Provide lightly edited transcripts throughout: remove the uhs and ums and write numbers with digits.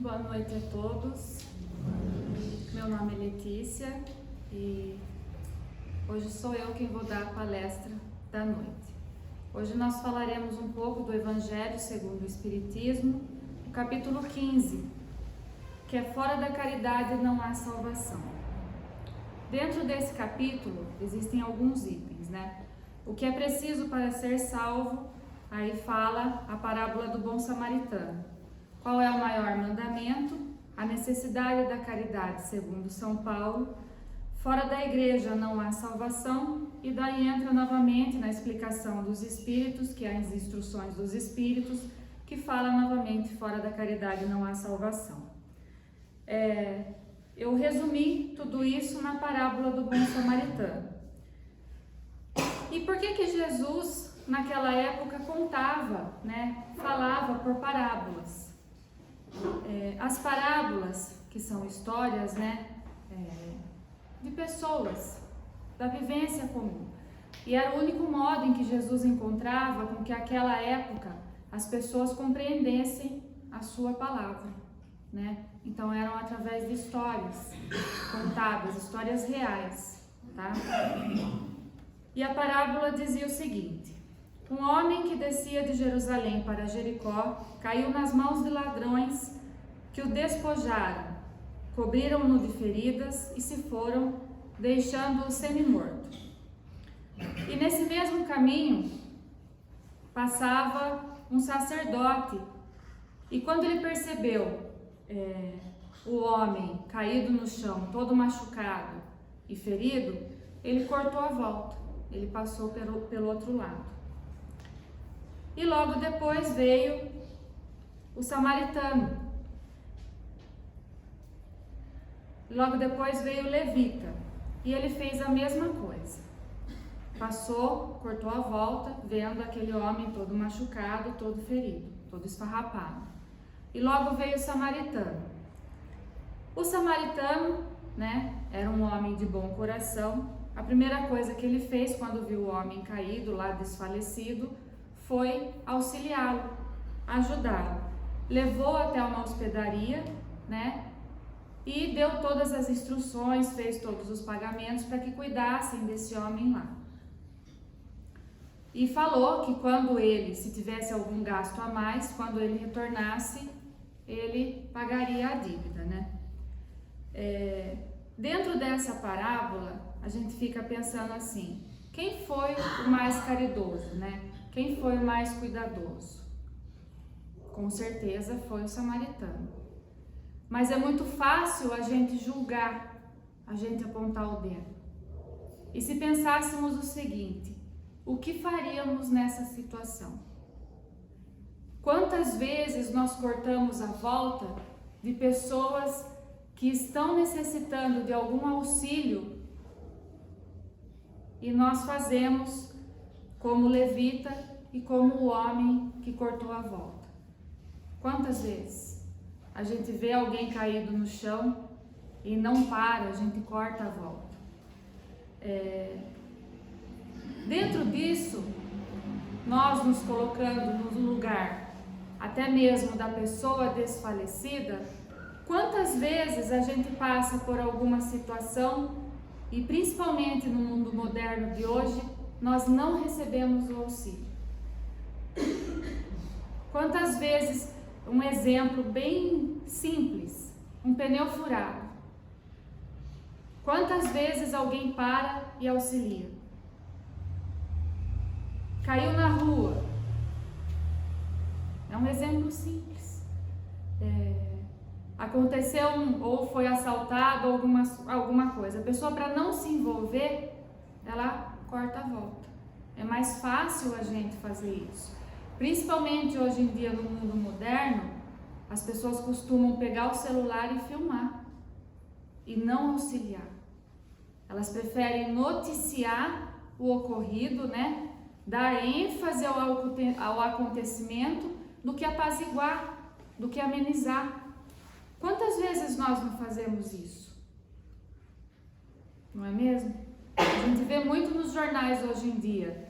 Boa noite a todos. Meu nome é Letícia e hoje sou eu quem vou dar a palestra da noite. Hoje nós falaremos um pouco do Evangelho segundo o Espiritismo, o capítulo 15, que é fora da caridade não há salvação. Dentro desse capítulo existem alguns itens, né? O que é preciso para ser salvo, aí fala a parábola do bom samaritano. Qual é o maior mandamento? A necessidade da caridade, segundo São Paulo. Fora da igreja não há salvação, e daí entra novamente na explicação dos Espíritos, que é as instruções dos Espíritos, que fala novamente, fora da caridade não há salvação. Eu resumi tudo isso na parábola do bom samaritano. E por que Jesus, naquela época, contava, né, falava por parábolas? As parábolas, que são histórias, né, de pessoas, da vivência comum. E era o único modo em que Jesus encontrava com que naquela época as pessoas compreendessem a sua palavra, né? Então eram através de histórias contadas, histórias reais, tá? E a parábola dizia o seguinte: um homem que descia de Jerusalém para Jericó caiu nas mãos de ladrões que o despojaram, cobriram-no de feridas e se foram, deixando-o semi-morto. E nesse mesmo caminho passava um sacerdote, e quando ele percebeu o homem caído no chão, todo machucado e ferido, ele cortou a volta, ele passou pelo outro lado. E logo depois veio o samaritano. Logo depois veio o levita. E ele fez a mesma coisa. Passou, cortou a volta, vendo aquele homem todo machucado, todo ferido, todo esfarrapado. E logo veio o samaritano. O samaritano, né, era um homem de bom coração. A primeira coisa que ele fez quando viu o homem caído, lá desfalecido, foi auxiliá-lo, ajudá-lo. Levou até uma hospedaria, né? E deu todas as instruções, fez todos os pagamentos para que cuidassem desse homem lá. E falou que quando ele, se tivesse algum gasto a mais, quando ele retornasse, ele pagaria a dívida, né? Dentro dessa parábola, a gente fica pensando assim: quem foi o mais caridoso, né? Quem foi o mais cuidadoso? Com certeza foi o samaritano. Mas é muito fácil a gente julgar, a gente apontar o dedo. E se pensássemos o seguinte: o que faríamos nessa situação? Quantas vezes nós cortamos a volta de pessoas que estão necessitando de algum auxílio e nós fazemos como o levita e como o homem que cortou a volta? Quantas vezes a gente vê alguém caído no chão e não para, a gente corta a volta? Dentro disso, nós nos colocando no lugar até mesmo da pessoa desfalecida, quantas vezes a gente passa por alguma situação, e principalmente no mundo moderno de hoje, nós não recebemos o auxílio? Quantas vezes, um exemplo bem simples, um pneu furado. Quantas vezes alguém para e auxilia? Caiu na rua. É um exemplo simples. Aconteceu ou foi assaltado alguma coisa. A pessoa, para não se envolver, ela corta a volta. É mais fácil a gente fazer isso. Principalmente hoje em dia no mundo moderno, as pessoas costumam pegar o celular e filmar e não auxiliar. Elas preferem noticiar o ocorrido, né? Dar ênfase ao acontecimento do que apaziguar, do que amenizar. Quantas vezes nós não fazemos isso? Não é mesmo? A gente vê muito nos jornais hoje em dia.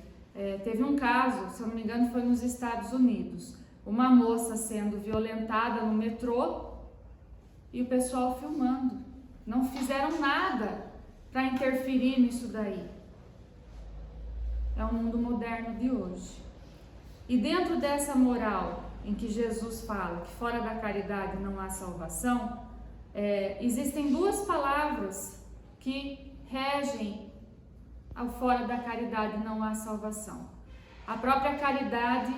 Teve um caso, se eu não me engano, foi nos Estados Unidos. Uma moça sendo violentada no metrô e o pessoal filmando. Não fizeram nada para interferir nisso daí. É o mundo moderno de hoje. E dentro dessa moral em que Jesus fala que fora da caridade não há salvação, existem duas palavras que regem ao fora da caridade não há salvação. A própria caridade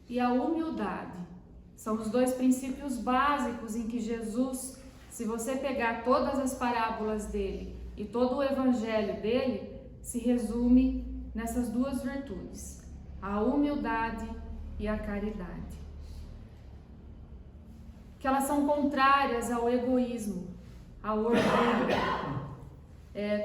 e a humildade. São os dois princípios básicos em que Jesus, se você pegar todas as parábolas dele e todo o evangelho dele, se resume nessas duas virtudes, a humildade e a caridade. Que elas são contrárias ao egoísmo, ao orgulho.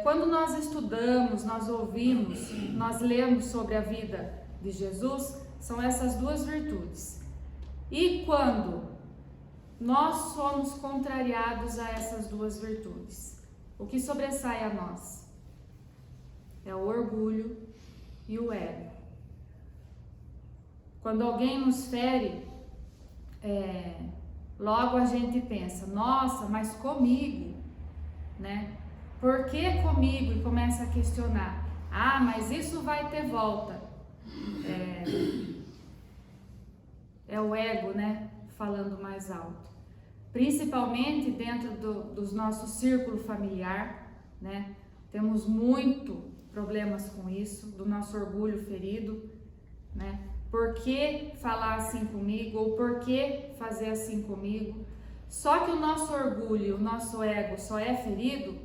Quando nós estudamos, nós ouvimos, nós lemos sobre a vida de Jesus, são essas duas virtudes. E quando nós somos contrariados a essas duas virtudes, o que sobressai a nós? É o orgulho e o ego. Quando alguém nos fere, logo a gente pensa, nossa, mas comigo, né? Por que comigo? E começa a questionar. Ah, mas isso vai ter volta. É o ego, né? Falando mais alto. Principalmente dentro dos nosso círculo familiar, né? Temos muito problemas com isso, do nosso orgulho ferido, né? Por que falar assim comigo? Ou por que fazer assim comigo? Só que o nosso orgulho, o nosso ego só é ferido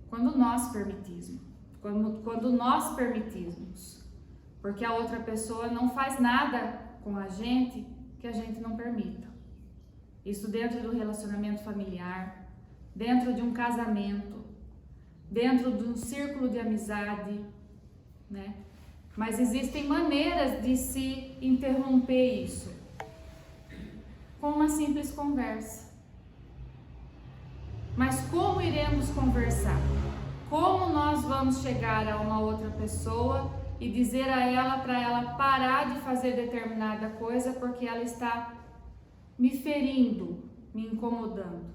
quando nós permitimos. Quando nós permitimos. Porque a outra pessoa não faz nada com a gente que a gente não permita. Isso dentro do relacionamento familiar, dentro de um casamento, dentro de um círculo de amizade, né? Mas existem maneiras de se interromper isso com uma simples conversa. Mas como iremos conversar? Como nós vamos chegar a uma outra pessoa e dizer a ela para ela parar de fazer determinada coisa porque ela está me ferindo, me incomodando?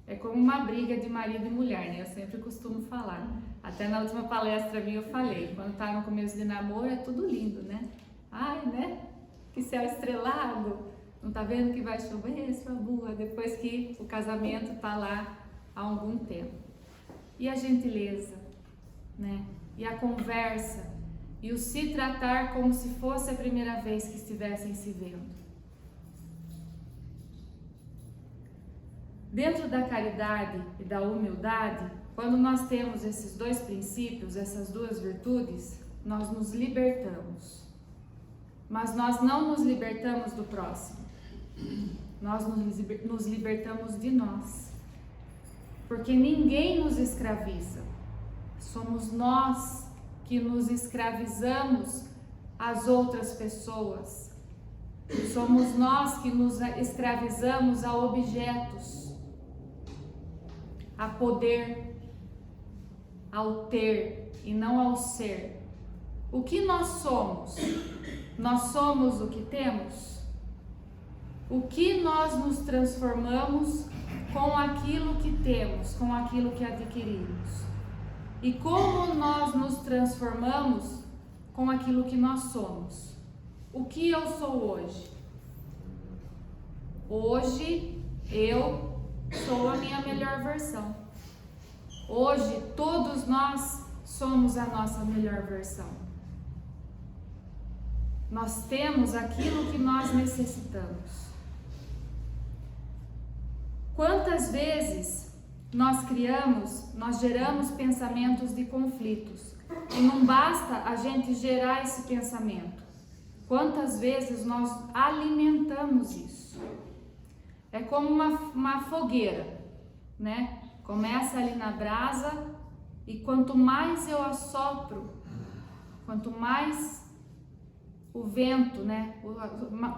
É como uma briga de marido e mulher, né? Eu sempre costumo falar. Até na última palestra minha eu falei, quando tá no começo de namoro é tudo lindo, né? Ai, né? Que céu estrelado, não tá vendo que vai chover, sua burra, depois que o casamento tá lá há algum tempo. E a gentileza, né? E a conversa, e o se tratar como se fosse a primeira vez que estivessem se vendo. Dentro da caridade e da humildade, quando nós temos esses dois princípios, essas duas virtudes, nós nos libertamos. Mas nós não nos libertamos do próximo. Nós nos libertamos de nós. Porque ninguém nos escraviza. Somos nós que nos escravizamos às outras pessoas. Somos nós que nos escravizamos a objetos, a poder, ao ter e não ao ser. O que nós somos? Nós somos o que temos? O que nós nos transformamos com aquilo que temos, com aquilo que adquirimos? E como nós nos transformamos com aquilo que nós somos? O que eu sou hoje? Hoje eu sou a minha melhor versão. Hoje todos nós somos a nossa melhor versão. Nós temos aquilo que nós necessitamos. Quantas vezes nós geramos pensamentos de conflitos e não basta a gente gerar esse pensamento. Quantas vezes nós alimentamos isso? É como uma fogueira, né? Começa ali na brasa e quanto mais eu assopro, quanto mais o vento, né?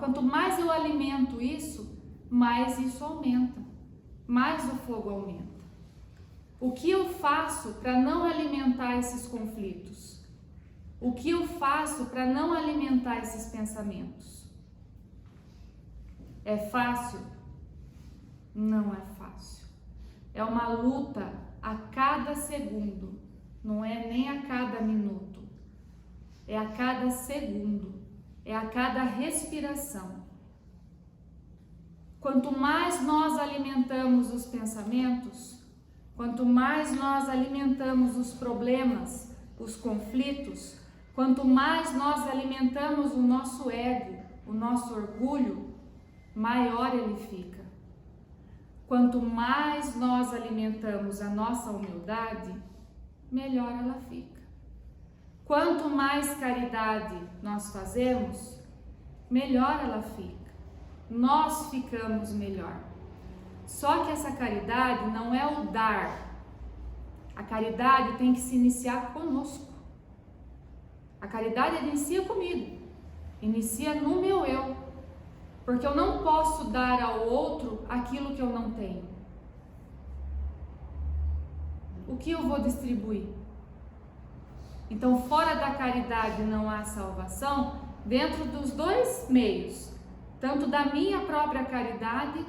Quanto mais eu alimento isso, mais isso aumenta, mais o fogo aumenta. O que eu faço para não alimentar esses conflitos? O que eu faço para não alimentar esses pensamentos? É fácil? Não é fácil. É uma luta a cada segundo. Não é nem a cada minuto. É a cada segundo. É a cada respiração. Quanto mais nós alimentamos os pensamentos, quanto mais nós alimentamos os problemas, os conflitos, quanto mais nós alimentamos o nosso ego, o nosso orgulho, maior ele fica. Quanto mais nós alimentamos a nossa humildade, melhor ela fica. Quanto mais caridade nós fazemos, melhor ela fica. Nós ficamos melhor. Só que essa caridade não é o dar. A caridade tem que se iniciar conosco. A caridade inicia comigo. Inicia no meu eu. Porque eu não posso dar ao outro aquilo que eu não tenho. O que eu vou distribuir? Então, fora da caridade não há salvação, dentro dos dois meios, tanto da minha própria caridade,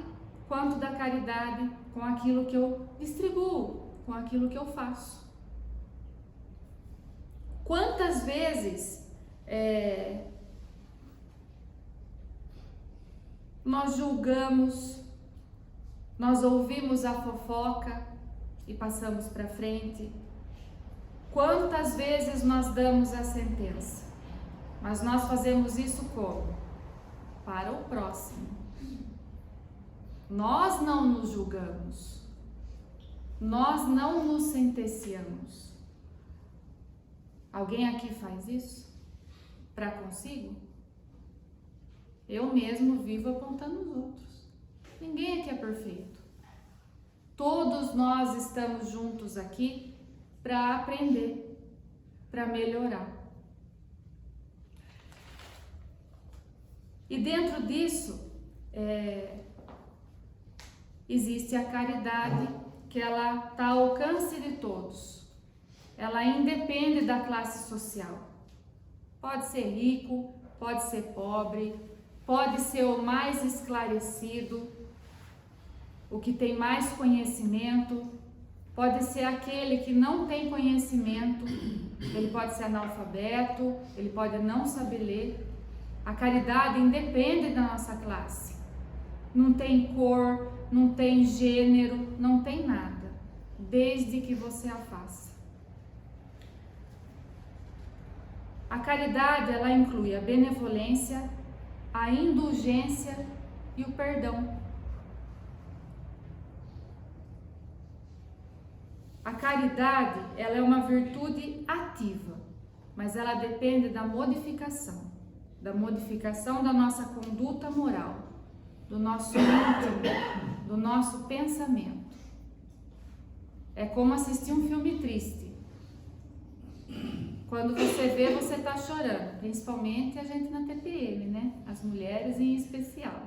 quanto da caridade com aquilo que eu distribuo, com aquilo que eu faço. Quantas vezes nós julgamos, nós ouvimos a fofoca e passamos para frente? Quantas vezes nós damos a sentença? Mas nós fazemos isso como? Para o próximo. Nós não nos julgamos. Nós não nos sentenciamos. Alguém aqui faz isso? Para consigo? Eu mesmo vivo apontando os outros. Ninguém aqui é perfeito. Todos nós estamos juntos aqui para aprender, para melhorar. E dentro disso, existe a caridade, que ela está ao alcance de todos. Ela independe da classe social. Pode ser rico, pode ser pobre, pode ser o mais esclarecido, o que tem mais conhecimento, pode ser aquele que não tem conhecimento, ele pode ser analfabeto, ele pode não saber ler. A caridade independe da nossa classe. Não tem cor, não tem gênero, não tem nada, desde que você a faça. A caridade, ela inclui a benevolência, a indulgência e o perdão. A caridade, ela é uma virtude ativa, mas ela depende da modificação da nossa conduta moral, do nosso íntimo, do nosso pensamento. É como assistir um filme triste. Quando você vê, você está chorando, principalmente a gente na TPM, né? As mulheres em especial.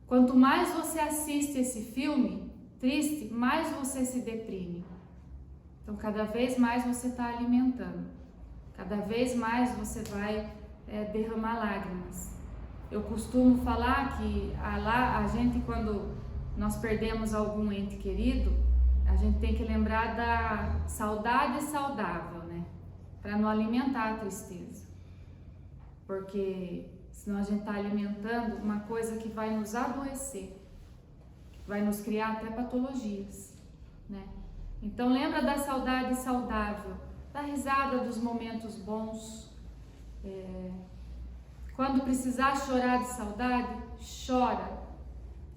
Quanto mais você assiste esse filme triste, mais você se deprime. Então, cada vez mais você está alimentando, cada vez mais você vai derramar lágrimas. Eu costumo falar que a gente, quando nós perdemos algum ente querido, a gente tem que lembrar da saudade saudável, né? Para não alimentar a tristeza. Porque senão a gente está alimentando uma coisa que vai nos adoecer, vai nos criar até patologias, né? Então lembra da saudade saudável, da risada dos momentos bons. Quando precisar chorar de saudade, chora,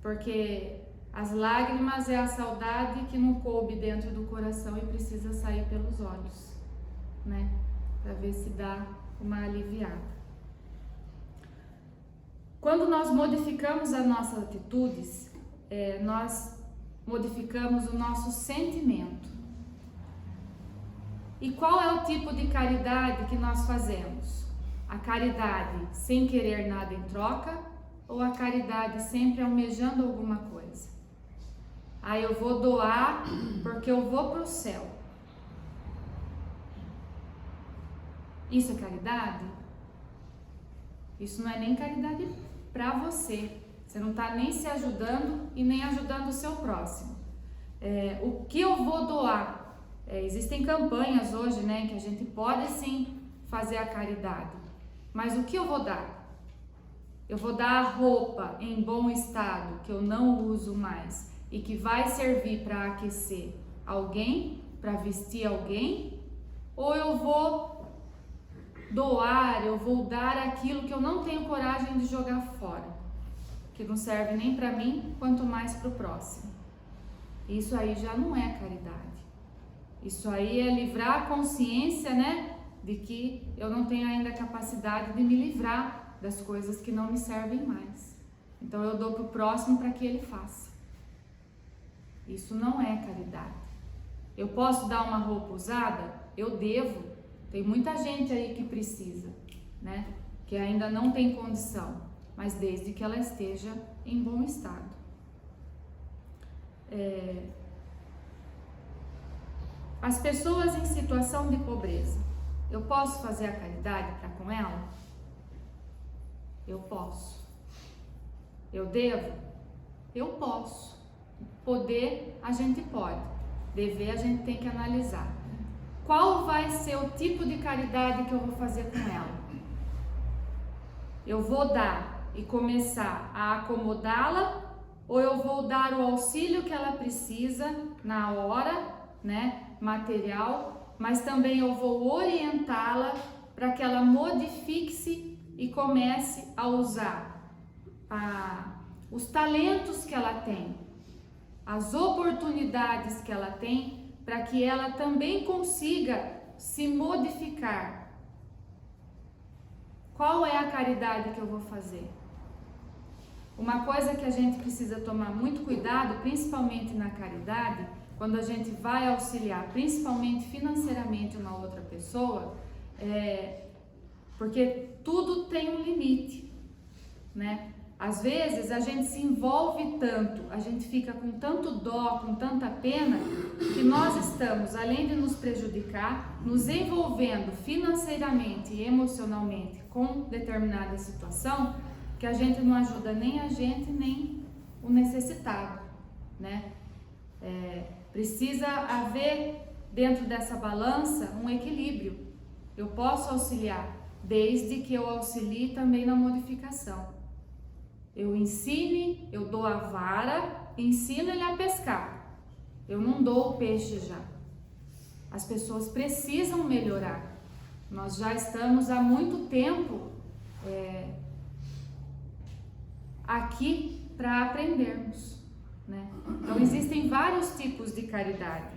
porque as lágrimas é a saudade que não coube dentro do coração e precisa sair pelos olhos, né? Para ver se dá uma aliviada. Quando nós modificamos as nossas atitudes, nós modificamos o nosso sentimento. E qual é o tipo de caridade que nós fazemos? A caridade sem querer nada em troca ou a caridade sempre almejando alguma coisa? Eu vou doar porque eu vou para o céu. Isso é caridade? Isso não é nem caridade para você. Você não está nem se ajudando e nem ajudando o seu próximo. O que eu vou doar? Existem campanhas hoje, né, que a gente pode sim fazer a caridade. Mas o que eu vou dar? Eu vou dar roupa em bom estado, que eu não uso mais e que vai servir para aquecer alguém, para vestir alguém? Ou eu vou doar, eu vou dar aquilo que eu não tenho coragem de jogar fora, que não serve nem para mim, quanto mais para o próximo? Isso aí já não é caridade. Isso aí é livrar a consciência, né, de que eu não tenho ainda a capacidade de me livrar das coisas que não me servem mais. Então eu dou para o próximo para que ele faça. Isso não é caridade. Eu posso dar uma roupa usada? Eu devo. Tem muita gente aí que precisa, né? Que ainda não tem condição, mas desde que ela esteja em bom estado. As pessoas em situação de pobreza, eu posso fazer a caridade para com ela? Eu posso. Eu devo? Eu posso. Poder, a gente pode. Dever, a gente tem que analisar. Qual vai ser o tipo de caridade que eu vou fazer com ela? Eu vou dar e começar a acomodá-la, ou eu vou dar o auxílio que ela precisa na hora, né, material, mas também eu vou orientá-la para que ela modifique-se e comece a usar os talentos que ela tem, as oportunidades que ela tem, para que ela também consiga se modificar. Qual é a caridade que eu vou fazer? Uma coisa que a gente precisa tomar muito cuidado, principalmente na caridade, quando a gente vai auxiliar, principalmente financeiramente, uma outra pessoa, porque tudo tem um limite, né? Às vezes a gente se envolve tanto, a gente fica com tanto dó, com tanta pena, que nós estamos, além de nos prejudicar, nos envolvendo financeiramente e emocionalmente com determinada situação, que a gente não ajuda nem a gente, nem o necessitado, né? Precisa haver dentro dessa balança um equilíbrio. Eu posso auxiliar, desde que eu auxilie também na modificação. Eu ensine, eu dou a vara, ensino ele a pescar. Eu não dou o peixe já. As pessoas precisam melhorar. Nós já estamos há muito tempo aqui para aprendermos, né? Então existem vários tipos de caridade.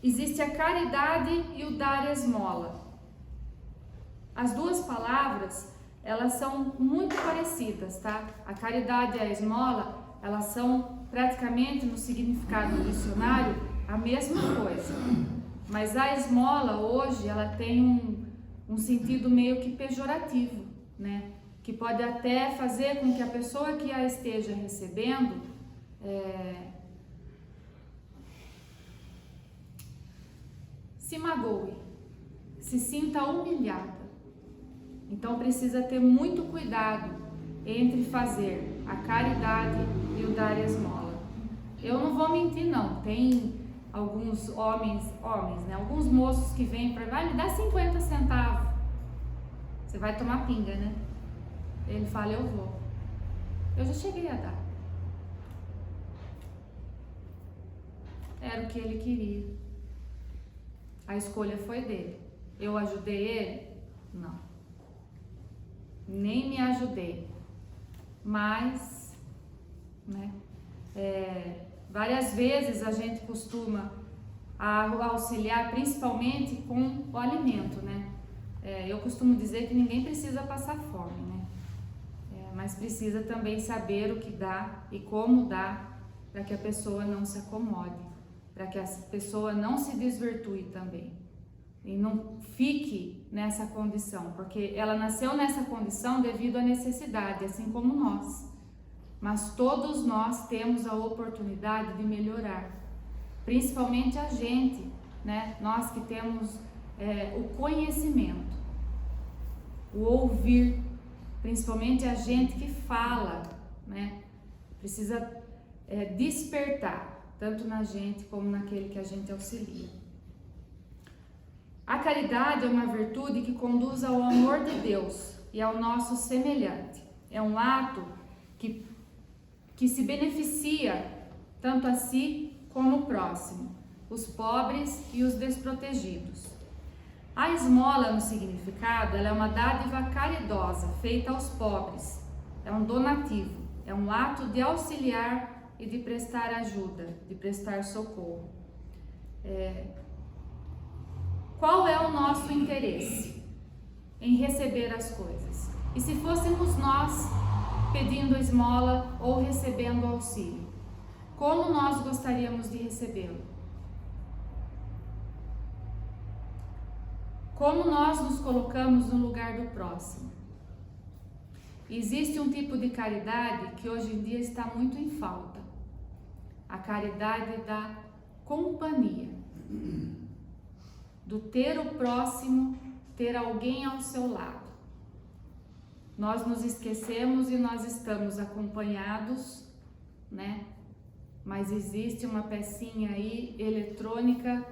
Existe a caridade e o dar esmola. As duas palavras, elas são muito parecidas, tá? A caridade e a esmola, elas são praticamente, no significado do dicionário, a mesma coisa. Mas a esmola hoje, ela tem um sentido meio que pejorativo, né? Que pode até fazer com que a pessoa que a esteja recebendo se magoe, se sinta humilhada. Então precisa ter muito cuidado entre fazer a caridade e o dar esmola. Eu não vou mentir não, tem alguns homens, né? Alguns moços que vêm para vai me dar 50 centavos. Você vai tomar pinga, né? Ele fala, eu vou. Eu já cheguei a dar. Era o que ele queria. A escolha foi dele. Eu ajudei ele? Não. Nem me ajudei. Mas, né? Várias vezes a gente costuma auxiliar principalmente com o alimento, né? Eu costumo dizer que ninguém precisa passar fome, né? Mas precisa também saber o que dá e como dá, para que a pessoa não se acomode, para que a pessoa não se desvirtue também e não fique nessa condição, porque ela nasceu nessa condição devido à necessidade, assim como nós. Mas todos nós temos a oportunidade de melhorar, principalmente a gente, né? Nós que temos o conhecimento, o ouvir, principalmente a gente que fala, né? Precisa despertar, tanto na gente como naquele que a gente auxilia. A caridade é uma virtude que conduz ao amor de Deus e ao nosso semelhante. É um ato que se beneficia tanto a si como o próximo, os pobres e os desprotegidos. A esmola, no significado, ela é uma dádiva caridosa feita aos pobres, é um donativo, é um ato de auxiliar e de prestar ajuda, de prestar socorro. Qual é o nosso interesse em receber as coisas? E se fôssemos nós pedindo esmola ou recebendo auxílio, como nós gostaríamos de recebê-lo? Como nós nos colocamos no lugar do próximo? Existe um tipo de caridade que hoje em dia está muito em falta. A caridade da companhia. Do ter o próximo, ter alguém ao seu lado. Nós nos esquecemos e nós estamos acompanhados, né? Mas existe uma pecinha aí eletrônica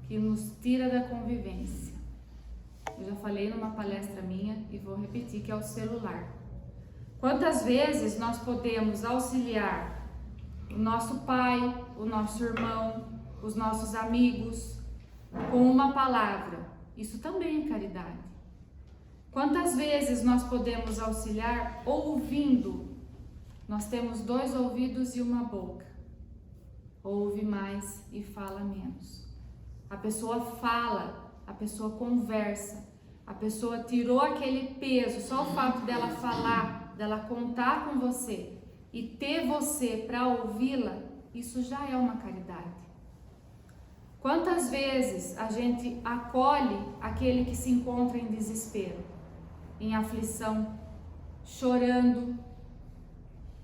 que nos tira da convivência. Eu já falei numa palestra minha e vou repetir, que é o celular. Quantas vezes nós podemos auxiliar o nosso pai, o nosso irmão, os nossos amigos com uma palavra? Isso também é caridade. Quantas vezes nós podemos auxiliar ouvindo? Nós temos 2 ouvidos e uma boca. Ouve mais e fala menos. A pessoa fala, a pessoa conversa, a pessoa tirou aquele peso, só o fato dela falar, dela contar com você e ter você para ouvi-la, isso já é uma caridade. Quantas vezes a gente acolhe aquele que se encontra em desespero, em aflição, chorando,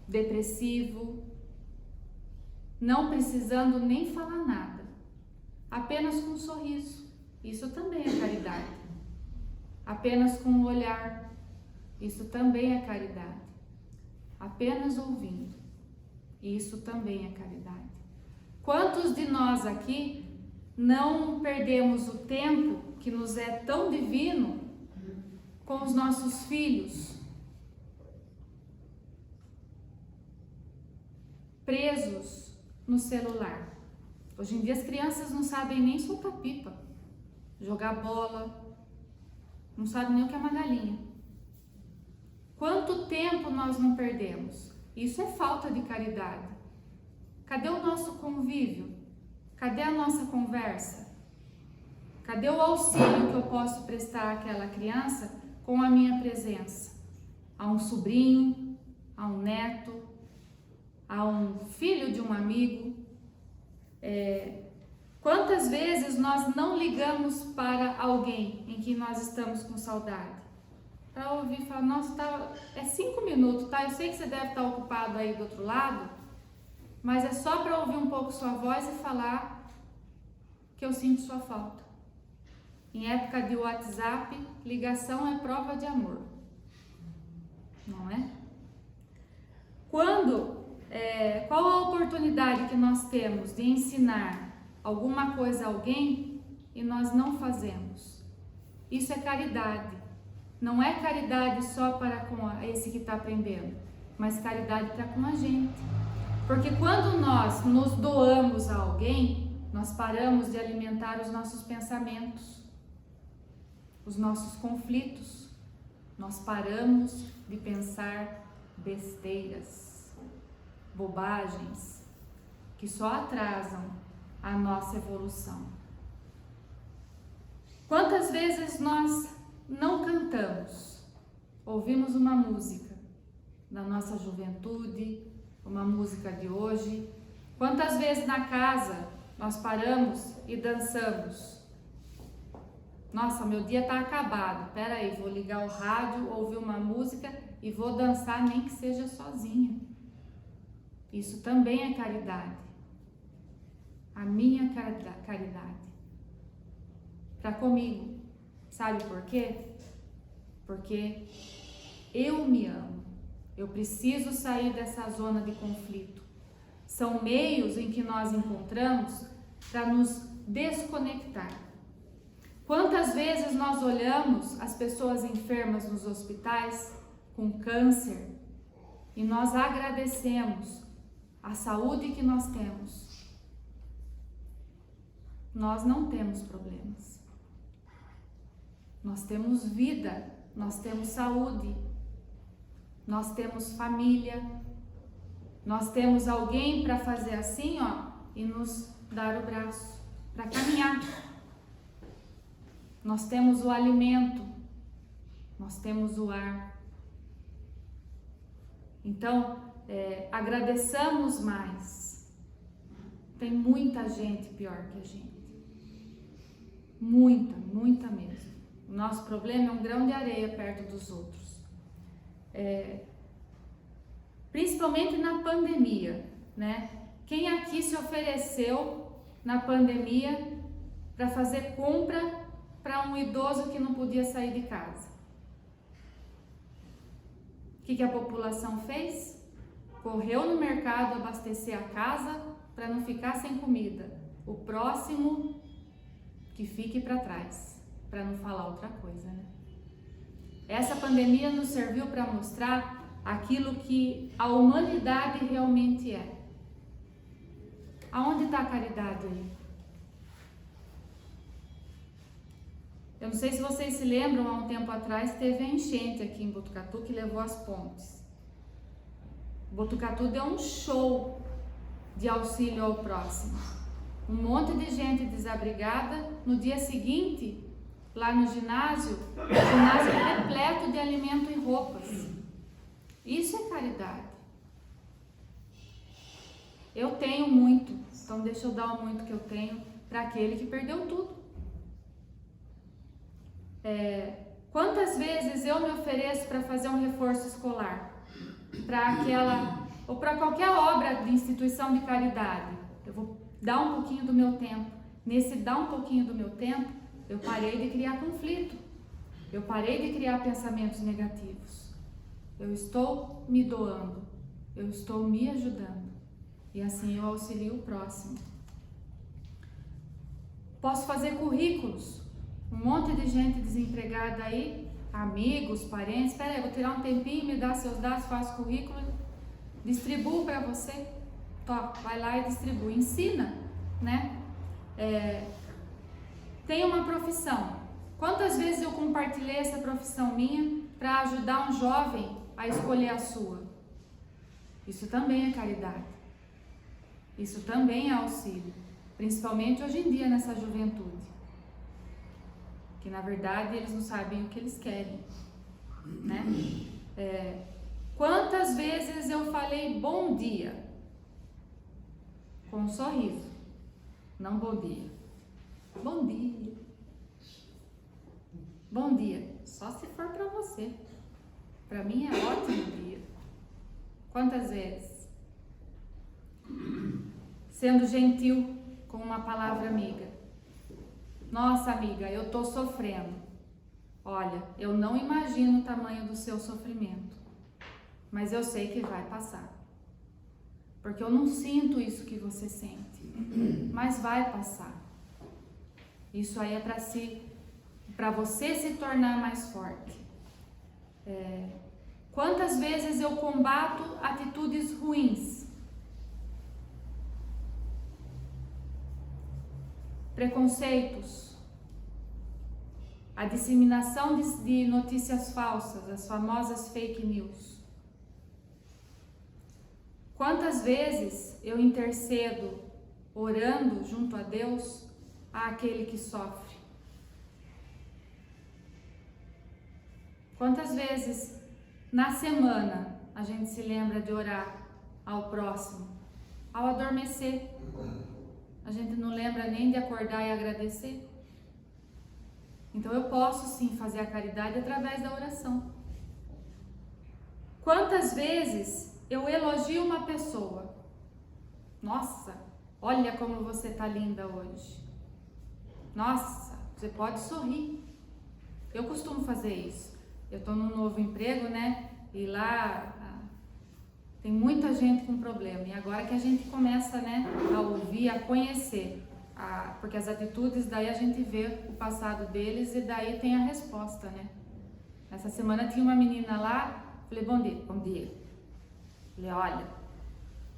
depressivo, não precisando nem falar nada, apenas com um sorriso, isso também é caridade. Apenas com um olhar, isso também é caridade. Apenas ouvindo, isso também é caridade. Quantos de nós aqui não perdemos o tempo que nos é tão divino com os nossos filhos, presos no celular? Hoje em dia as crianças não sabem nem soltar pipa, jogar bola, não sabem nem o que é uma galinha. Quanto tempo nós não perdemos? Isso é falta de caridade. Cadê o nosso convívio? Cadê a nossa conversa? Cadê o auxílio que eu posso prestar àquela criança com a minha presença? A um sobrinho, a um neto, a um filho de um amigo. Quantas vezes nós não ligamos para alguém em que nós estamos com saudade? Para ouvir e falar, nossa, é 5 minutos, tá? Eu sei que você deve estar ocupado aí do outro lado, mas é só para ouvir um pouco sua voz e falar que eu sinto sua falta. Em época de WhatsApp, ligação é prova de amor, não é? Qual a oportunidade que nós temos de ensinar alguma coisa a alguém e nós não fazemos? Isso é caridade. Não é caridade só para com esse que está aprendendo, mas caridade para com a gente. Porque quando nós nos doamos a alguém, nós paramos de alimentar os nossos pensamentos, os nossos conflitos. Nós paramos de pensar besteiras, bobagens, que só atrasam a nossa evolução. Quantas vezes nós não cantamos, ouvimos uma música da nossa juventude, uma música de hoje? Quantas vezes na casa nós paramos e dançamos? Nossa, meu dia está acabado, peraí, vou ligar o rádio, ouvir uma música e vou dançar, nem que seja sozinha. Isso também é caridade. A minha caridade. Para comigo. Sabe por quê? Porque eu me amo. Eu preciso sair dessa zona de conflito. São meios em que nós encontramos para nos desconectar. Quantas vezes nós olhamos as pessoas enfermas nos hospitais com câncer e nós agradecemos a saúde que nós temos. Nós não temos problemas. Nós temos vida, nós temos saúde, nós temos família, nós temos alguém para fazer assim, ó, e nos dar o braço, para caminhar. Nós temos o alimento, nós temos o ar. Então, agradeçamos mais. Tem muita gente pior que a gente. Muita, muita mesmo. O nosso problema é um grão de areia perto dos outros. Principalmente na pandemia, né? Quem aqui se ofereceu na pandemia para fazer compra para um idoso que não podia sair de casa? O que a população fez? Correu no mercado abastecer a casa para não ficar sem comida. O próximo que fique para trás, para não falar outra coisa, né? Essa pandemia nos serviu para mostrar aquilo que a humanidade realmente é. Aonde está a caridade aí? Eu não sei se vocês se lembram, há um tempo atrás teve a enchente aqui em Botucatu que levou as pontes. Botucatu deu um show de auxílio ao próximo. Um monte de gente desabrigada. No dia seguinte, lá no ginásio, o ginásio repleto de alimento e roupas. Isso é caridade. Eu tenho muito, então deixa eu dar o muito que eu tenho para aquele que perdeu tudo. Quantas vezes eu me ofereço para fazer um reforço escolar? Para aquela, ou para qualquer obra de instituição de caridade. Eu vou dar um pouquinho do meu tempo. Nesse dar um pouquinho do meu tempo, eu parei de criar conflito. Eu parei de criar pensamentos negativos. Eu estou me doando. Eu estou me ajudando. E assim eu auxilio o próximo. Posso fazer currículos. Um monte de gente desempregada aí, amigos, parentes. Espera aí, vou tirar um tempinho, me dá seus dados, faço currículo, distribuo para você. Vai lá e distribui, ensina, né? Tem uma profissão. Quantas vezes eu compartilhei essa profissão minha para ajudar um jovem a escolher a sua? Isso também é caridade. Isso também é auxílio, principalmente hoje em dia nessa juventude. Que na verdade eles não sabem o que eles querem, né? Quantas vezes eu falei bom dia com um sorriso, não bom dia. Bom dia. Bom dia, só se for para você. Para mim é ótimo dia. Quantas vezes? Sendo gentil com uma palavra amiga. Nossa, amiga, eu tô sofrendo. Olha, eu não imagino o tamanho do seu sofrimento, mas eu sei que vai passar. Porque eu não sinto isso que você sente, mas vai passar. Isso aí é para você se tornar mais forte. Quantas vezes eu combato atitudes ruins? Preconceitos, a disseminação de notícias falsas, as famosas fake news. Quantas vezes eu intercedo orando junto a Deus àquele que sofre? Quantas vezes na semana a gente se lembra de orar ao próximo, ao adormecer? A gente não lembra nem de acordar e agradecer. Então eu posso sim fazer a caridade através da oração. Quantas vezes eu elogio uma pessoa? Nossa, olha como você tá linda hoje. Nossa, você pode sorrir. Eu costumo fazer isso. Eu tô num novo emprego, né? E lá tem muita gente com problema. E agora que a gente começa, né, a ouvir, a conhecer, porque as atitudes, daí a gente vê o passado deles e daí tem a resposta, né? Essa semana tinha uma menina lá, falei, bom dia, bom dia. Falei, olha,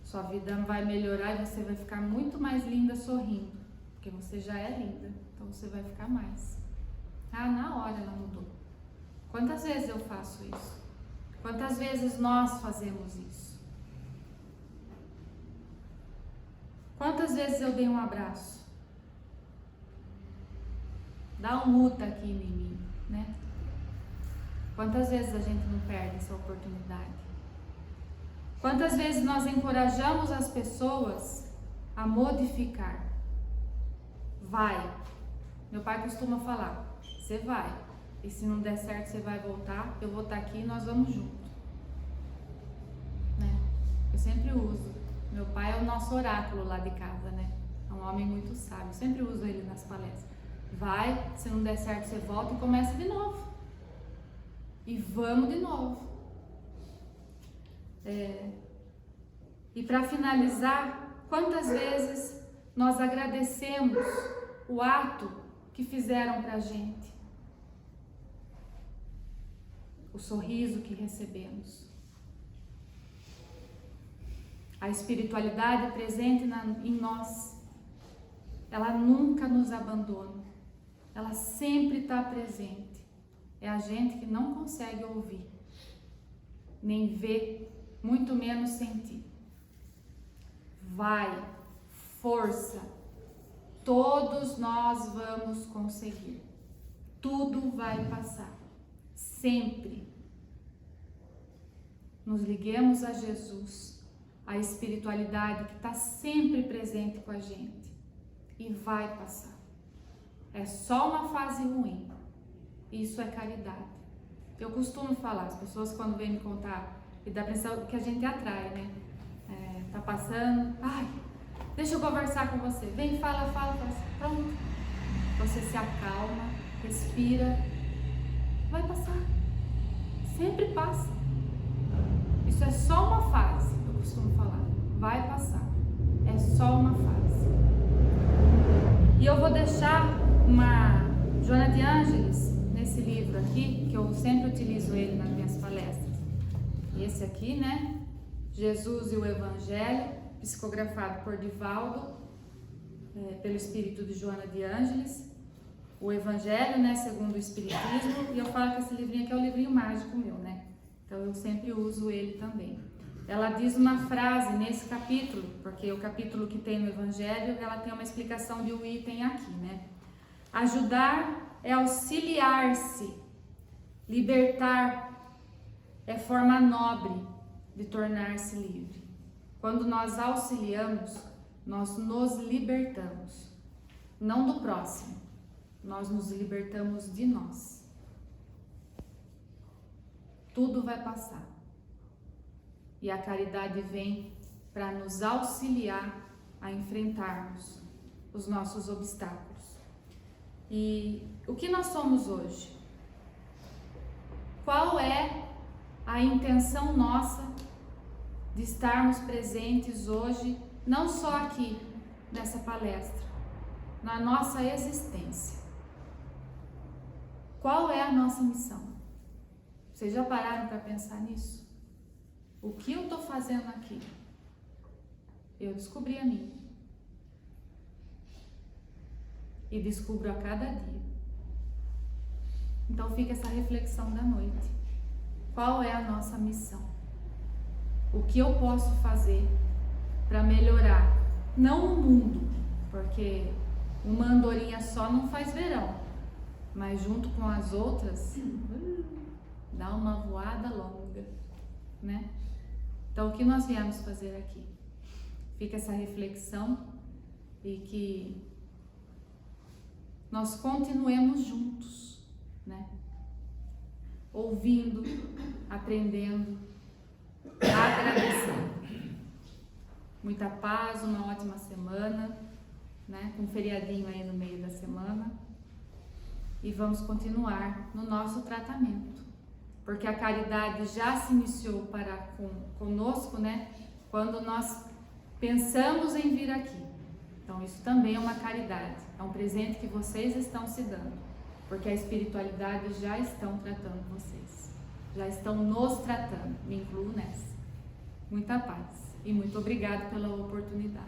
sua vida vai melhorar e você vai ficar muito mais linda sorrindo, porque você já é linda, então você vai ficar mais. Na hora ela mudou. Quantas vezes eu faço isso? Quantas vezes nós fazemos isso? Quantas vezes eu dei um abraço? Dá um luta aqui em mim, né? Quantas vezes a gente não perde essa oportunidade? Quantas vezes nós encorajamos as pessoas a modificar? Vai. Meu pai costuma falar, você vai. E se não der certo, você vai voltar, eu vou estar aqui e nós vamos juntos. Né? Eu sempre uso. Meu pai é o nosso oráculo lá de casa, né? É um homem muito sábio. Eu sempre uso ele nas palestras. Vai, se não der certo, você volta e começa de novo. E vamos de novo. E para finalizar, quantas vezes nós agradecemos o ato que fizeram para a gente? O sorriso que recebemos. A espiritualidade presente em nós, ela nunca nos abandona. Ela sempre está presente. É a gente que não consegue ouvir, nem ver, muito menos sentir. Vai, força, todos nós vamos conseguir. Tudo vai passar, sempre. Nos liguemos a Jesus, a espiritualidade que está sempre presente com a gente, e vai passar. É só uma fase ruim. Isso é caridade. Eu costumo falar, as pessoas quando vêm me contar, e dá a impressão que a gente atrai, né? Tá passando, deixa eu conversar com você. Vem, fala. Pronto. Você se acalma, respira, vai passar. Sempre passa. Isso é só uma fase, eu costumo falar. Vai passar. É só uma fase. E eu vou deixar uma Joana de Ângeles nesse livro aqui, que eu sempre utilizo ele nas minhas palestras. Esse aqui, né? Jesus e o Evangelho, psicografado por Divaldo, pelo espírito de Joana de Ângeles. O Evangelho, né, segundo o Espiritismo, e eu falo que esse livrinho aqui é o livrinho mágico meu, né? Então eu sempre uso ele também. Ela diz uma frase nesse capítulo, porque o capítulo que tem no Evangelho, ela tem uma explicação de um item aqui, né? Ajudar é auxiliar-se, libertar é forma nobre de tornar-se livre. Quando nós auxiliamos, nós nos libertamos, não do próximo, nós nos libertamos de nós. Tudo vai passar. E a caridade vem para nos auxiliar a enfrentarmos os nossos obstáculos. E o que nós somos hoje? Qual é a intenção nossa de estarmos presentes hoje, não só aqui nessa palestra, na nossa existência? Qual é a nossa missão? Vocês já pararam para pensar nisso? O que eu estou fazendo aqui? Eu descobri a mim. E descubro a cada dia. Então fica essa reflexão da noite. Qual é a nossa missão? O que eu posso fazer para melhorar? Não o mundo, porque uma andorinha só não faz verão, mas junto com as outras, dá uma voada longa, né? Então, o que nós viemos fazer aqui? Fica essa reflexão e que nós continuemos juntos, né? Ouvindo, aprendendo, agradecendo. Muita paz, uma ótima semana, né? Com um feriadinho aí no meio da semana. E vamos continuar no nosso tratamento, porque a caridade já se iniciou conosco, né? Quando nós pensamos em vir aqui. Então isso também é uma caridade, é um presente que vocês estão se dando, porque a espiritualidade já estão tratando vocês, já estão nos tratando, me incluo nessa. Muita paz e muito obrigada pela oportunidade.